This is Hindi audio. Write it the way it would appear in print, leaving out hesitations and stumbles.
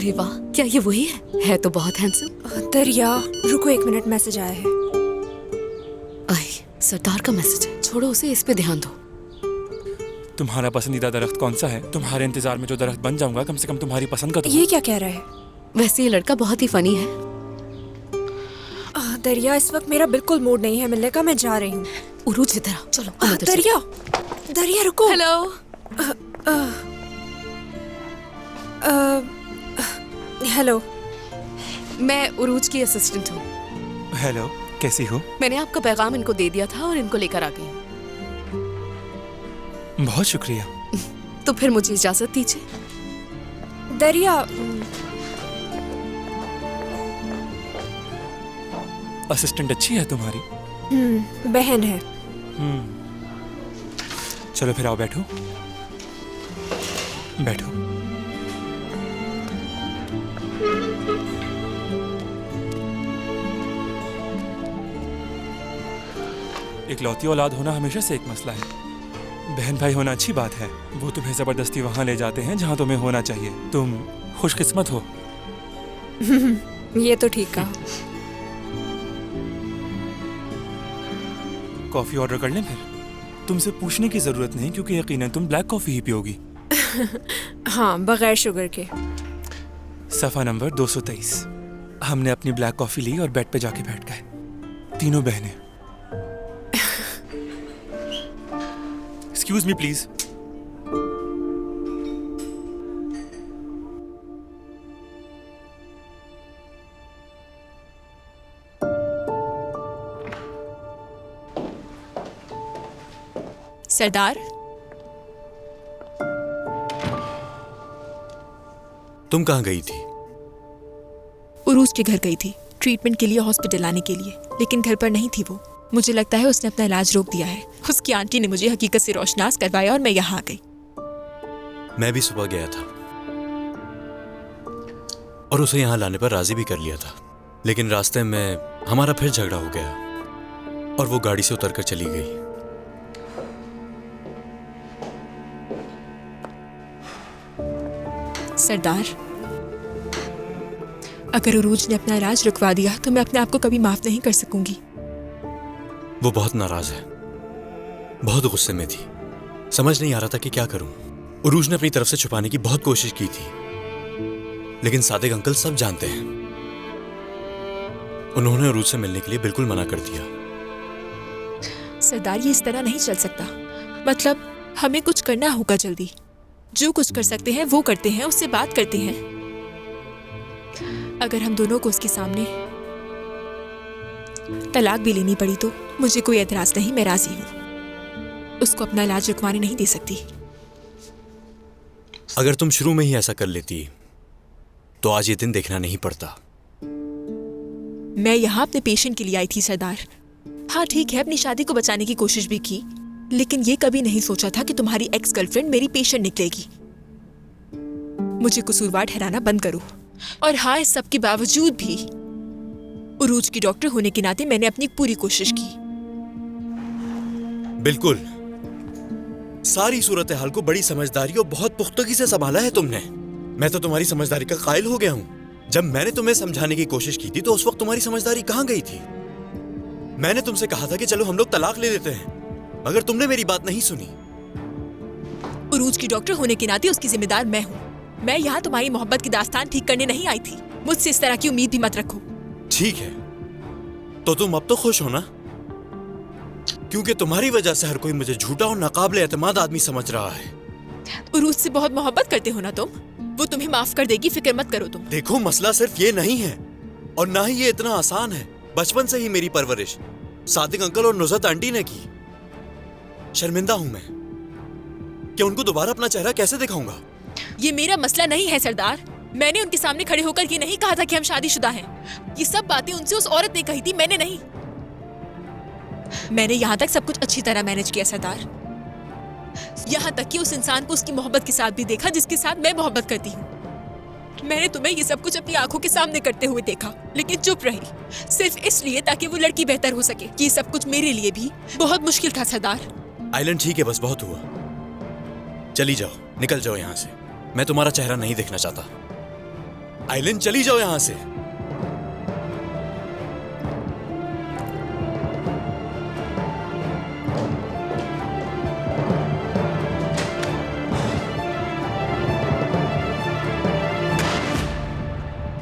अरे वाह, क्या ये वही है तो बहुत हैंडसम। दरिया रुको, 1 मिनट, मैसेज आया है। आई, सरदार का मैसेज है। छोड़ो उसे, इस पे ध्यान दो। तुम्हारा पसंदीदा दरख्त कौन सा है? तुम्हारे इंतजार में जो दरख्त बन जाऊंगा, कम से कम तुम्हारी पसंद का तो। ये क्या कह रहा है? वैसे ये लड़का बहुत ही फनी है। दरिया, इस वक्त मेरा बिल्कुल मूड नहीं है मिलने का, मैं जा रही हूँ। उरूज इधर आओ, चलो। दरिया, दरिया रुको। हेलो। हेलो, मैं उरूज की असिस्टेंट हूँ। हेलो, कैसी हो? मैंने आपका पैगाम इनको दे दिया था और इनको लेकर आ गई हूँ। बहुत शुक्रिया। तो फिर मुझे इजाजत दीजिए। दरिया, असिस्टेंट अच्छी है तुम्हारी? बहन है। चलो फिर आओ, बैठो बैठो। इकलौती औलाद होना हमेशा से एक मसला है। बहन भाई होना अच्छी बात है, वो तुम्हें जबरदस्ती वहां ले जाते हैं जहां तुम्हें होना चाहिए। तुम खुशकिस्मत हो। ये तो ठीक कहा। कॉफी ऑर्डर कर लें फिर? तुमसे पूछने की जरूरत नहीं, क्योंकि यकीनन तुम ब्लैक कॉफी ही पियोगी। हाँ, बगैर शुगर के। सफा नंबर 223। हमने अपनी ब्लैक कॉफी ली और बेड पे जाके बैठ गए, तीनों बहनें। Excuse me please. सरदार, तुम कहाँ गई थी? उरूज के घर गई थी, ट्रीटमेंट के लिए हॉस्पिटल आने के लिए, लेकिन घर पर नहीं थी वो। मुझे लगता है उसने अपना इलाज रोक दिया है। उसकी आंटी ने मुझे हकीकत से रोशनास करवाया और मैं यहाँ आ गई। मैं भी सुबह गया था और उसे यहाँ लाने पर राजी भी कर लिया था, लेकिन रास्ते में हमारा फिर झगड़ा हो गया और वो गाड़ी से उतरकर चली गई। सरदार, अगर उरूज ने अपना इलाज रुकवा दिया तो मैं अपने आप को कभी माफ नहीं कर सकूंगी। वो बहुत नाराज है, बहुत गुस्से में थी। समझ नहीं आ रहा था कि क्या करूं। उरूज ने अपनी तरफ से छुपाने की बहुत कोशिश की थी, लेकिन सादिक अंकल सब जानते हैं। उन्होंने उरूज से मिलने के लिए बिल्कुल मना कर दिया। सरदार, ये इस तरह नहीं चल सकता। मतलब हमें कुछ करना होगा जल्दी। जो कुछ कर सकते हैं वो करते हैं, उससे बात करते हैं। अगर हम दोनों को उसके सामने तलाक भी लेनी पड़ी तो मुझे कोई एतराज नहीं, मैं राजी हूं। उसको अपना इलाज रुकवाने नहीं दे सकती। अगर तुम शुरू में ही ऐसा कर लेती तो आज ये दिन देखना नहीं पड़ता। मैं यहाँ अपने पेशेंट के लिए आई थी सरदार। हाँ ठीक है, अपनी शादी को बचाने की कोशिश भी की, लेकिन ये कभी नहीं सोचा था कि तुम्हारी एक्स गर्लफ्रेंड मेरी पेशेंट निकलेगी। मुझे कसूरवार ठहराना बंद करो। और हाँ, इस सब के बावजूद भी उरूज की डॉक्टर होने के नाते मैंने अपनी पूरी कोशिश की। बिल्कुल, सारी सूरत हाल को बड़ी समझदारी और बहुत पुख्तगी से संभाला है तुमने। मैं तो तुम्हारी समझदारी का कायल हो गया हूं। जब मैंने तुम्हें समझाने की कोशिश की थी तो उस वक्त तुम्हारी समझदारी कहां गई थी? मैंने तुमसे कहा था कि चलो हम लोग तलाक ले लेते हैं, मगर तुमने मेरी बात नहीं सुनी। उरूज की डॉक्टर होने के नाते उसकी जिम्मेदार मैं हूँ। मैं यहाँ तुम्हारी मोहब्बत की दास्तान ठीक करने नहीं आई थी। मुझसे इस तरह की उम्मीद भी मत रखो। ठीक है, तो तुम अब तो खुश हो ना? क्योंकि तुम्हारी वजह से हर कोई मुझे झूठा और नाकाबिले एतमाद आदमी समझ रहा है। उरूज से बहुत मोहब्बत करते हो ना तुम? वो तुम्हें माफ कर देगी, फिक्र मत करो तुम। देखो, मसला सिर्फ ये नहीं है और ना ही ये इतना आसान है। बचपन से ही मेरी परवरिश सादिक अंकल और नुज़रत आंटी ने की। शर्मिंदा हूं मैं कि उनको दोबारा अपना चेहरा कैसे दिखाऊंगा। ये मेरा मसला नहीं है सरदार। मैंने उनके सामने खड़े होकर ये नहीं कहा था कि हम शादीशुदा हैं। ये सब बातें उनसे उस औरत ने कही थी, मैंने नहीं। मैंने यहाँ तक सब कुछ अच्छी तरह मैनेज किया सरदार। यहाँ तक कि उस इंसान को उसकी मोहब्बत के साथ भी देखा जिसके साथ मैं मोहब्बत करती हूँ। मैंने तुम्हें ये सब कुछ अपनी आंखों के सामने करते हुए देखा, लेकिन चुप रही, सिर्फ इसलिए ताकि वो लड़की बेहतर हो सके। ये सब कुछ मेरे लिए भी बहुत मुश्किल था सरदार। आइलैंड ठीक है, बस बहुत हुआ। चली जाओ, निकल जाओ यहाँ से। मैं तुम्हारा चेहरा नहीं देखना चाहता। आइलिन चली जाओ यहाँ से।